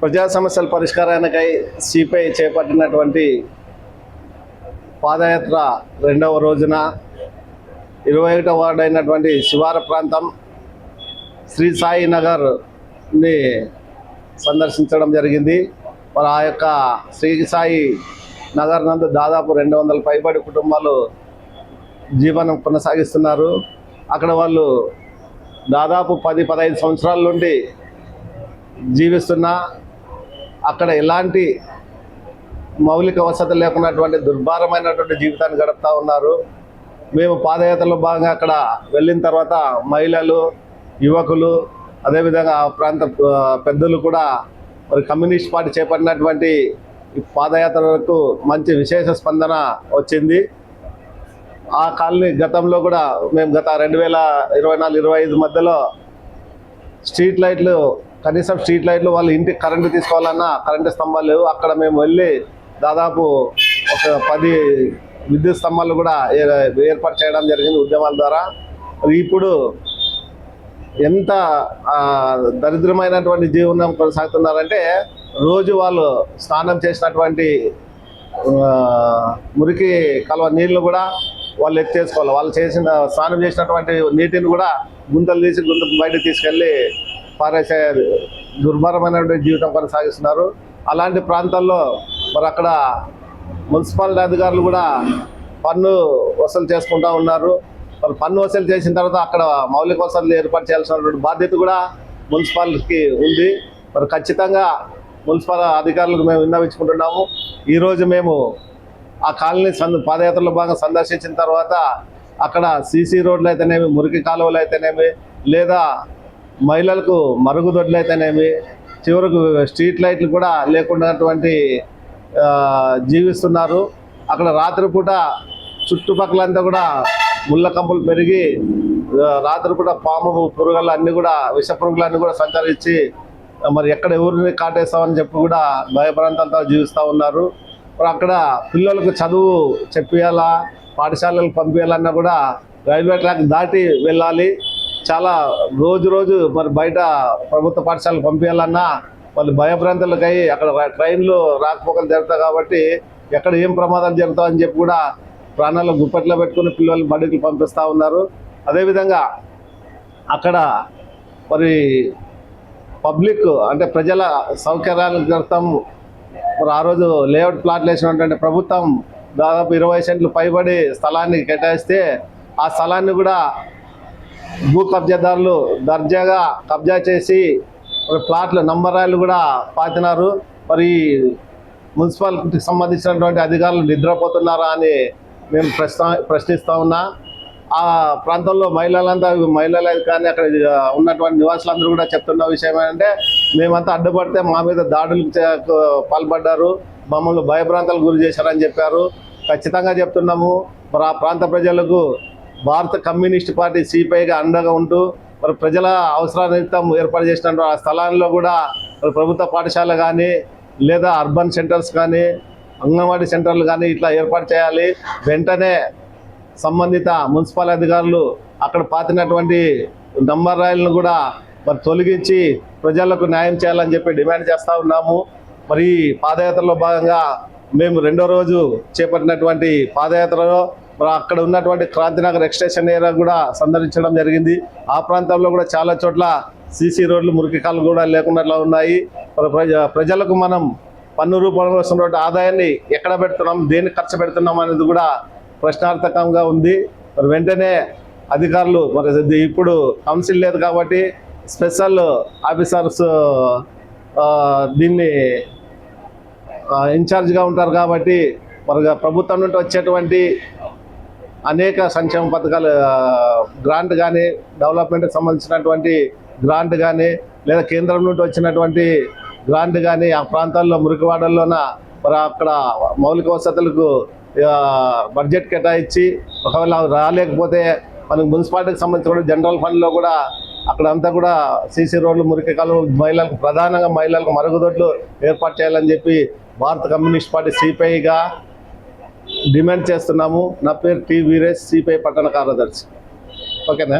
ప్రజా సమస్యల పరిష్కారానికై సిపిఐ చేపట్టినటువంటి పాదయాత్ర రెండవ రోజున 21వ వార్డు అయినటువంటి శివార ప్రాంతం శ్రీ సాయి నగర్ని సందర్శించడం జరిగింది. మరి ఆ యొక్క శ్రీ సాయి నగర్ నందు దాదాపు 200 పైబడి కుటుంబాలు జీవనం కొనసాగిస్తున్నారు. అక్కడ వాళ్ళు దాదాపు 10-15 సంవత్సరాల నుండి జీవిస్తున్నా అక్కడ ఎలాంటి మౌలిక వసతులు లేకున్నటువంటి దుర్భరమైనటువంటి జీవితాన్ని గడుపుతూ ఉన్నారు. మేము పాదయాత్రలో భాగంగా అక్కడ వెళ్ళిన తర్వాత మహిళలు, యువకులు, అదేవిధంగా ఆ ప్రాంత పెద్దలు కూడా మరి కమ్యూనిస్ట్ పార్టీ చేపట్టినటువంటి పాదయాత్రకు మంచి విశేష స్పందన వచ్చింది. ఆ కాలనీ గతంలో కూడా మేము గత 2024-25 మధ్యలో స్ట్రీట్ లైట్లు, కనీసం స్ట్రీట్ లైట్లు వాళ్ళ ఇంటికి కరెంటు తీసుకోవాలన్నా కరెంటు స్తంభాలు లేవు. అక్కడ మేము వెళ్ళి దాదాపు ఒక 10 విద్యుత్ స్తంభాలు కూడా ఏర్పాటు చేయడం జరిగింది ఉద్యమాల ద్వారా. ఇప్పుడు ఎంత దరిద్రమైనటువంటి జీవనం కొనసాగుతున్నారంటే రోజు వాళ్ళు స్నానం చేసినటువంటి మురికి కాలువ నీళ్లు కూడా వాళ్ళు ఎత్తేసుకోవాలి. వాళ్ళు స్నానం చేసినటువంటి నీటిని కూడా గుంతలు తీసి బయటకు తీసుకెళ్ళి పారేసే దుర్భరమైనటువంటి జీవితం కొనసాగిస్తున్నారు. అలాంటి ప్రాంతాల్లో మరి అక్కడ మున్సిపాలిటీ అధికారులు కూడా పన్ను వసూలు చేసుకుంటూ ఉన్నారు. మరి పన్ను వసూలు చేసిన తర్వాత అక్కడ మౌలిక వసతులు ఏర్పాటు చేయాల్సినటువంటి బాధ్యత కూడా మున్సిపాలిటీకి ఉంది. మరి ఖచ్చితంగా మున్సిపల్ అధికారులకు మేము విన్నవించుకుంటున్నాము. ఈరోజు మేము ఆ కాలనీ పాదయాత్రలో భాగంగా సందర్శించిన తర్వాత అక్కడ సీసీ రోడ్లు అయితేనేమి, మురికి కాలువలు అయితేనేమి, లేదా మహిళలకు మరుగుదొడ్లు అయితేనేమి, చివరకు స్ట్రీట్ లైట్లు కూడా లేకున్నటువంటి జీవిస్తున్నారు. అక్కడ రాత్రిపూట చుట్టుపక్కలంతా కూడా ముళ్ళ కంపులు పెరిగి రాత్రిపూట పాము పురుగులు అన్నీ కూడా విష పురుగులన్నీ కూడా సంచరించి మరి ఎక్కడ ఎవరిని కాటేస్తామని చెప్పి కూడా భయభ్రాంతంతో జీవిస్తూ ఉన్నారు. మరి అక్కడ పిల్లలకు చదువు చెప్పియాలా, పాఠశాలలకు పంపించాలన్నా కూడా రైల్వే ట్రాక్ దాటి వెళ్ళాలి. చాలా రోజు మరి బయట ప్రభుత్వ పాఠశాలకు పంపించాలన్నా వాళ్ళు భయభ్రాంతులకై అక్కడ ట్రైన్లు రాకపోకలు జరుగుతాయి కాబట్టి ఎక్కడ ఏం ప్రమాదాలు జరుగుతాయని చెప్పి కూడా ప్రాణాలు గుప్పెట్లో పెట్టుకుని పిల్లలు బడికి పంపిస్తూ ఉన్నారు. అదేవిధంగా అక్కడ మరి పబ్లిక్ అంటే ప్రజల సౌకర్యాల నిమిత్తం మరి ఆ రోజు లేఅవుట్ ప్లాట్లు వేసినటువంటి ప్రభుత్వం దాదాపు 20 సెంట్లు పైబడి స్థలాన్ని కేటాయిస్తే ఆ స్థలాన్ని కూడా భూ కబ్జాదారులు దర్జాగా కబ్జా చేసి ప్లాట్ల నంబరాలు కూడా పాతినారు. మరి మున్సిపాలిటీకి సంబంధించినటువంటి అధికారులు నిద్రపోతున్నారా అని మేము ప్రశ్నిస్తూ ఉన్నా. ఆ ప్రాంతంలో మహిళలే కానీ అక్కడ ఉన్నటువంటి నివాసులందరూ కూడా చెప్తున్న విషయం ఏంటంటే మేమంతా అడ్డుపడితే మా మీద దాడులకు పాల్పడ్డారు, మమ్మల్ని భయభ్రాంతాలకు గురి చేశారని చెప్పారు. ఖచ్చితంగా చెప్తున్నాము, మరి ఆ ప్రాంత ప్రజలకు భారత కమ్యూనిస్ట్ పార్టీ సిపిఐగా అండగా ఉంటూ మరి ప్రజల అవసరాల నిమిత్తం ఏర్పాటు చేసినటువంటి ఆ స్థలాల్లో కూడా మరి ప్రభుత్వ పాఠశాల కానీ, లేదా అర్బన్ సెంటర్స్ కానీ, అంగన్వాడీ సెంటర్లు కానీ ఇట్లా ఏర్పాటు చేయాలి. వెంటనే సంబంధిత మున్సిపల్ అధికారులు అక్కడ పాతినటువంటి నంబర్ రాయిలను కూడా మరి తొలగించి ప్రజలకు న్యాయం చేయాలని చెప్పి డిమాండ్ చేస్తూ ఉన్నాము. మరి పాదయాత్రలో భాగంగా మేము రెండో రోజు చేపట్టినటువంటి పాదయాత్రలో మరి అక్కడ ఉన్నటువంటి క్రాంతినగర్ ఎక్స్టేషన్ ఏరియా కూడా సందర్శించడం జరిగింది. ఆ ప్రాంతంలో కూడా చాలా చోట్ల సీసీ రోడ్లు, మురికి కాలు కూడా లేకుండా ఉన్నాయి. మరి ప్రజలకు మనం పన్ను రూపంలో వస్తున్నటువంటి ఆదాయాన్ని ఎక్కడ పెడుతున్నాం, దేనికి ఖర్చు పెడుతున్నాం అనేది కూడా ప్రశ్నార్థకంగా ఉంది. మరి వెంటనే అధికారులు మరి ఇప్పుడు కౌన్సిల్ లేదు కాబట్టి స్పెషల్ ఆఫీసర్స్ దీన్ని ఇన్ఛార్జ్గా ఉంటారు కాబట్టి మరి ప్రభుత్వం నుండి వచ్చేటువంటి అనేక సంక్షేమ పథకాలు గ్రాంట్ కానీ, డెవలప్మెంట్కి సంబంధించినటువంటి గ్రాంట్ కానీ, లేదా కేంద్రం నుండి వచ్చినటువంటి గ్రాంట్ కానీ ఆ ప్రాంతాల్లో మురికివాడల్లోన మరి అక్కడ మౌలిక వసతులకు బడ్జెట్ కేటాయించి ఒకవేళ రాలేకపోతే మనకు మున్సిపాలిటీకి సంబంధించిన జనరల్ ఫండ్లో కూడా అక్కడంతా కూడా సీసీ రోడ్లు, మురికి కాలువ, మహిళలకు ప్రధానంగా మహిళలకు మరుగుదొడ్లు ఏర్పాటు చేయాలని చెప్పి భారత కమ్యూనిస్ట్ పార్టీ సిపిఐగా డిమాండ్ చేస్తున్నాము. నా పేరు టి వీరేష్, సిపిఐ పట్టణ కార్యదర్శి. ఓకేనా?